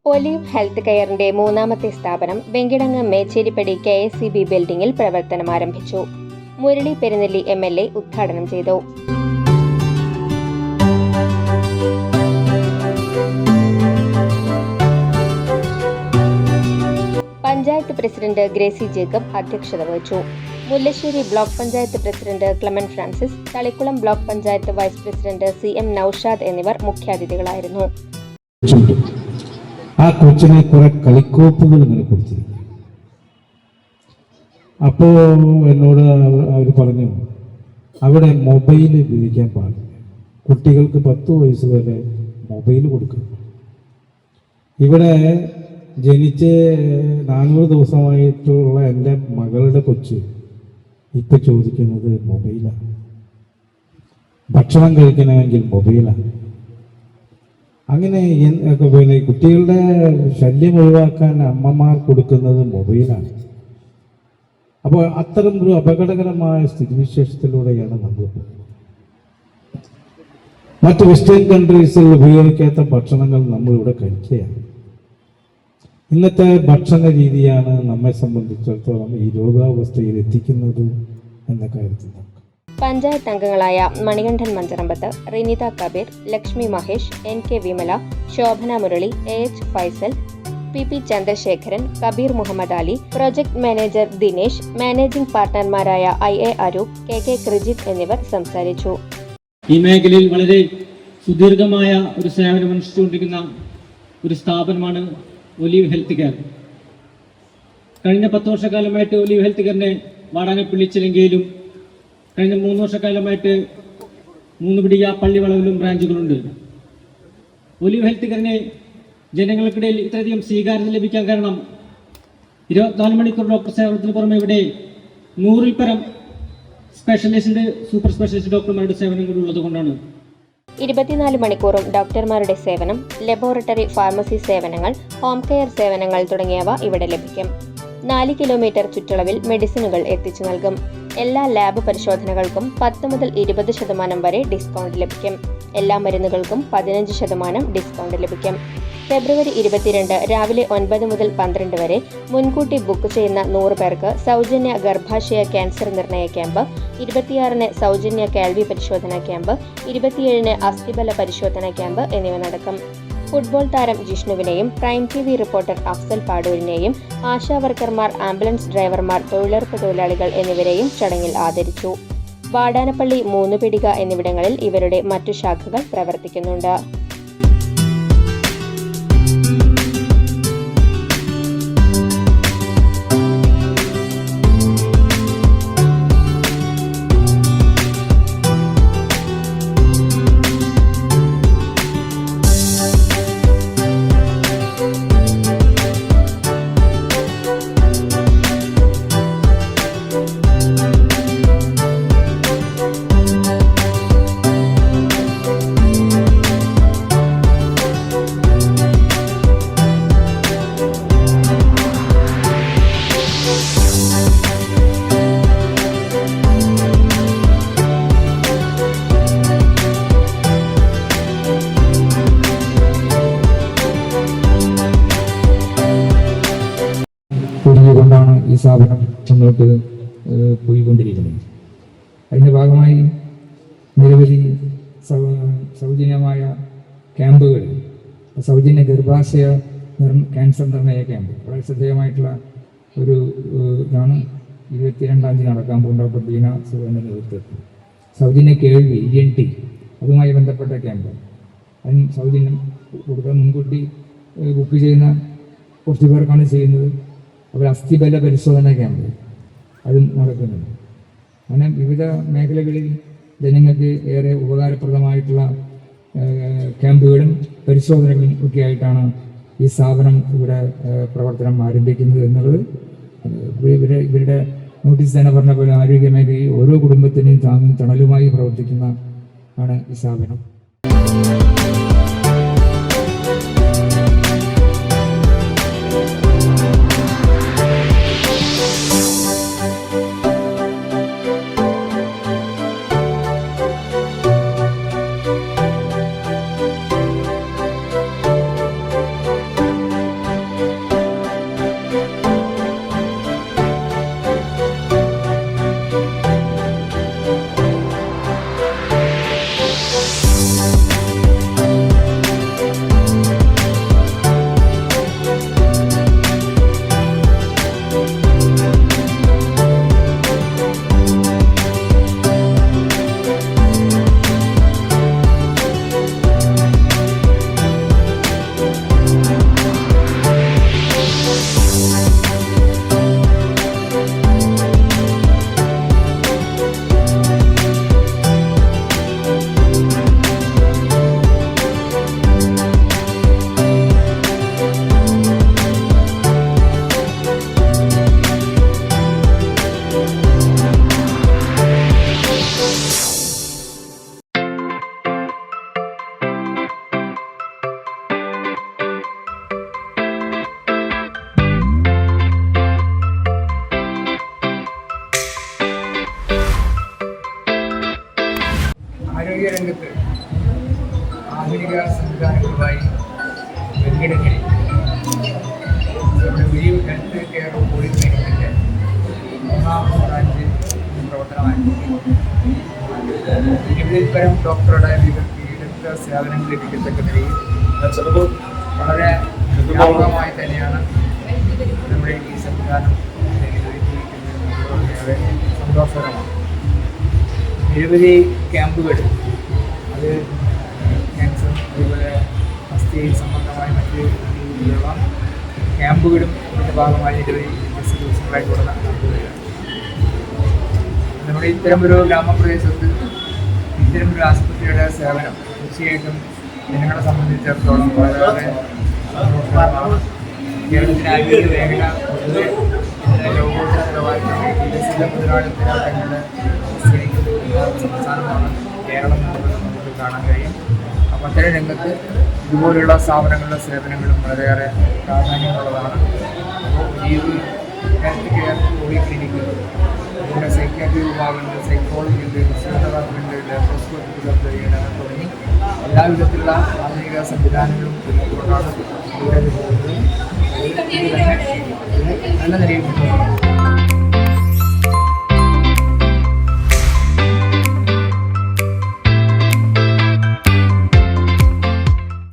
Olive health കെയറിന്റെ മൂന്നാമത്തെ സ്ഥാപനം Venkitangu Mecheripady KSCB ബിൽഡിംഗിൽ പ്രവർത്തനം ആരംഭിച്ചു. മുരളി പെരുന്നെല്ലി MLA ഉദ്ഘാടനം ചെയ്തു. പഞ്ചായത്ത് പ്രസിഡന്റ് ഗ്രേസി ജേക്കബ് അധ്യക്ഷത വഹിച്ചു. Mullassery block panchayat president Clemen Francis, Thalikkulam block panchayat vice president CM Noushad എന്നിവർ മുഖ്യാതിഥികളായിരുന്നു. ആ കൊച്ചിനെ കുറെ കളിക്കോപ്പുകൾ ഇങ്ങനെ കൊടുത്തിരിക്കും. അപ്പോൾ എന്നോട് അവർ പറഞ്ഞു, അവിടെ മൊബൈൽ ഉപയോഗിക്കാൻ പാടില്ല, കുട്ടികൾക്ക് 10 വയസ്സ് വരെ മൊബൈൽ കൊടുക്കും. ഇവിടെ ജനിച്ച് 400 ദിവസമായിട്ടുള്ള എൻ്റെ മകളുടെ കൊച്ച് ഇപ്പം ചോദിക്കുന്നത് മൊബൈലാണ്. ഭക്ഷണം കഴിക്കണമെങ്കിൽ മൊബൈലാണ്. അങ്ങനെ പിന്നെ കുട്ടികളുടെ ശല്യം ഒഴിവാക്കാൻ അമ്മമാർ കൊടുക്കുന്നത് മൊബൈലാണ്. അപ്പോൾ അത്തരം ഒരു അപകടകരമായ സ്ഥിതിവിശേഷത്തിലൂടെയാണ് നമ്മൾ മറ്റ് വെസ്റ്റേൺ കൺട്രീസിൽ ഉപയോഗിക്കാത്ത ഭക്ഷണങ്ങൾ നമ്മളിവിടെ കഴിക്കുകയാണ്. ഇന്നത്തെ ഭക്ഷണ രീതിയാണ് നമ്മെ സംബന്ധിച്ചിടത്തോളം ഈ രോഗാവസ്ഥയിൽ എത്തിക്കുന്നത് എന്ന കാര്യത്തിൽ പഞ്ചായത്ത് അംഗങ്ങളായ Manikandan Mancharambath, Rinitha Kabeer, Lakshmi Mahesh, NK Vimala, Shobhana Murali, AH Faisal, PP Chandrasekharan, Kabeer Muhammad Ali, project manager Dinesh, managing പാർട്ട്ണർമാരായ IA അരൂപ്, KK കൃജിത്ത് എന്നിവർ സംസാരിച്ചു. ഈ മേഖലയിൽ വളരെ സുദീർഘമായ ഒരു സേവനം അനുഷ്ഠിച്ചുകൊണ്ടിരിക്കുന്ന ഒരു സ്ഥാപനമാണ് ഒലീവ് ഹെൽത്ത് കെയർ. കഴിഞ്ഞ 10 വർഷക്കാലമായിട്ട് ഒലീവ് ഹെൽത്ത് കെയറിനെ വാടാനെ പിള്ളിച്ചിലെങ്കിലും കഴിഞ്ഞ 3 വർഷക്കാലമായിട്ട് 3 പിടിക പള്ളിവളവിലും ബ്രാഞ്ചുകളുണ്ട്. ഒലീവ് ഹെൽത്ത് കെയറിനെ ജനങ്ങൾക്കിടയിൽ ഇത്രയധികം സ്വീകാര്യത ലഭിക്കാൻ കാരണം 24 മണിക്കൂർ ഡോക്ടർ സേവനത്തിന് പുറമെ ഇവിടെ 100-ൽ പരം സ്പെഷ്യലിസ്റ്റ്, സൂപ്പർ സ്പെഷ്യലിസ്റ്റ് ഡോക്ടർമാരുടെ സേവനം കൂടി ഉള്ളത് കൊണ്ടാണ്. 24 മണിക്കൂറും ഡോക്ടർമാരുടെ സേവനം, ലബോറട്ടറി ഫാർമസി സേവനങ്ങൾ, ഹോം കെയർ സേവനങ്ങൾ തുടങ്ങിയവ ഇവിടെ ലഭിക്കും. 4 കിലോമീറ്റർ ചുറ്റളവിൽ മെഡിസിനുകൾ എത്തിച്ചു നൽകും. എല്ലാ ലാബ് പരിശോധനകൾക്കും 10 മുതൽ 20% വരെ ഡിസ്കൗണ്ട് ലഭിക്കും. എല്ലാ മരുന്നുകൾക്കും 15% ഡിസ്കൗണ്ട് ലഭിക്കും. ഫെബ്രുവരി 22 രാവിലെ 9 മുതൽ 12 വരെ മുൻകൂട്ടി ബുക്ക് ചെയ്യുന്ന 100 പേർക്ക് സൗജന്യ ഗർഭാശയ ക്യാൻസർ നിർണയ ക്യാമ്പ്, 26-ന് സൗജന്യ കേൾവി പരിശോധനാ ക്യാമ്പ്, 27-ന് അസ്ഥിബല പരിശോധനാ ക്യാമ്പ് എന്നിവ നടക്കും. ഫുട്ബോൾ താരം ജിഷ്ണുവിനെയും പ്രൈം TV റിപ്പോർട്ടർ അഫ്സൽ പാടൂരിനെയും ആശാ വർക്കർമാർ, ആംബുലൻസ് ഡ്രൈവർമാർ, തൊഴിലുറപ്പ് തൊഴിലാളികൾ എന്നിവരെയും ചടങ്ങിൽ ആദരിച്ചു. വാടാനപ്പള്ളി, 3 പിടിക എന്നിവിടങ്ങളിൽ ഇവരുടെ മറ്റു ശാഖകൾ പ്രവർത്തിക്കുന്നുണ്ട്. കൊണ്ടാണ് ഈ സ്ഥാപനം മുന്നോട്ട് പോയിക്കൊണ്ടിരിക്കുന്നത്. അതിൻ്റെ ഭാഗമായി നിരവധി സൗജന്യമായ ക്യാമ്പുകൾ, സൗജന്യ ഗർഭാശയ ക്യാൻസർ നിർണയ ക്യാമ്പ് വളരെ ശ്രദ്ധേയമായിട്ടുള്ള ഒരു ഇതാണ് 22-ാം തീയതി നടക്കാൻ പോകുന്ന ഡോക്ടർ ബീന സുഖന്റെ നേതൃത്വത്തിൽ. സൗജന്യ കേൾവി ENT അതുമായി ബന്ധപ്പെട്ട ക്യാമ്പ്, അതിന് സൗജന്യം കൊടുക്കാൻ മുൻകൂട്ടി ബുക്ക് ചെയ്യുന്ന കുറച്ച് പേർക്കാണ് ചെയ്യുന്നത്. അവർ അസ്ഥിബല പരിശോധന ക്യാമ്പ് അതും നടക്കുന്നുണ്ട്. അങ്ങനെ വിവിധ മേഖലകളിൽ ജനങ്ങൾക്ക് ഏറെ ഉപകാരപ്രദമായിട്ടുള്ള ക്യാമ്പുകളും പരിശോധനകളും ഒക്കെ ആയിട്ടാണ് ഈ സ്ഥാപനം ഇവിടെ പ്രവർത്തനം ആരംഭിക്കുന്നത് എന്നുള്ളത് ഇവരുടെ നോട്ടീസ് തന്നെ പറഞ്ഞ പോലെ ആരോഗ്യ മേഖലയിൽ ഓരോ കുടുംബത്തിനെയും താങ്ങും തണലുമായി പ്രവർത്തിക്കുന്ന ആണ് ഈ സ്ഥാപനം. ആധുനിക സംവിധാനങ്ങളുമായി ബന്ധിടുകയും നമ്മുടെ ഒലീവ് ഹെൽത്ത് കെയർ പോളിക്ലിനിക്കിൻ്റെ 3ാം ബ്രാഞ്ച് പ്രവർത്തനം ആരംഭിക്കും. ഇരുപതിൽപ്പരം ഡോക്ടറുടെ വിദഗ്ധ സേവനങ്ങൾ ലഭിക്കത്തക്ക നിലയിൽ വളരെ വ്യാപകമായി തന്നെയാണ് നമ്മുടെ ഈ സംവിധാനം ഒരുക്കിയിരിക്കുന്നത്. സന്തോഷകരമാണ്. നിരവധി ക്യാമ്പുകൾ, അത് ക്യാൻസർ അതുപോലെ അസ്ഥി സംബന്ധമായ മറ്റ് രീതിയിലുള്ള ക്യാമ്പുകളും ഇതിൻ്റെ ഭാഗമായി നിരവധി വ്യത്യസ്ത ദിവസങ്ങളായിട്ടുള്ള നടത്തുകയാണ്. നമ്മുടെ ഇത്തരമൊരു ഗ്രാമപ്രദേശത്ത് ഇത്തരമൊരു ആശുപത്രിയുടെ സേവനം തീർച്ചയായിട്ടും ജനങ്ങളെ സംബന്ധിച്ചിടത്തോളം വളരെ സന്തോഷകരമാണ്. കേരളത്തിലെ ആരോഗ്യ മേഖല പൊതുവെ ലോകോത്തര നിലവാരത്തിൽ വികസിത മുതലാളിത്തങ്ങളുടെ സംസ്ഥാനമാണ് കേരളം എന്നുള്ളത് നമുക്ക് കാണാൻ കഴിയും. അപ്പം അത്തരം രംഗത്ത് ഇതുപോലുള്ള സ്ഥാപനങ്ങളുടെ സേവനങ്ങളും വളരെയേറെ പ്രാധാന്യമുള്ളതാണ്. അപ്പോൾ ഒലീവ് ഹെൽത്ത് കെയർ പോളിക്ലിനിക്ക്, അതുപോലെ സൈക്യാട്രി വിഭാഗമുണ്ട്, സൈക്കോളജി ഉണ്ട്, ഫിസിയോതെറാപ്പിയുണ്ട്, ലാപ്രോസ്കോപ്പി സർജറിയുണ്ട്, തുടങ്ങി എല്ലാവിധത്തിലുള്ള ആധുനിക സംവിധാനങ്ങളും കൊണ്ടാണ് ഇവിടെ പോകുന്നത്. ഇത് തന്നെ നല്ല നിലയിൽ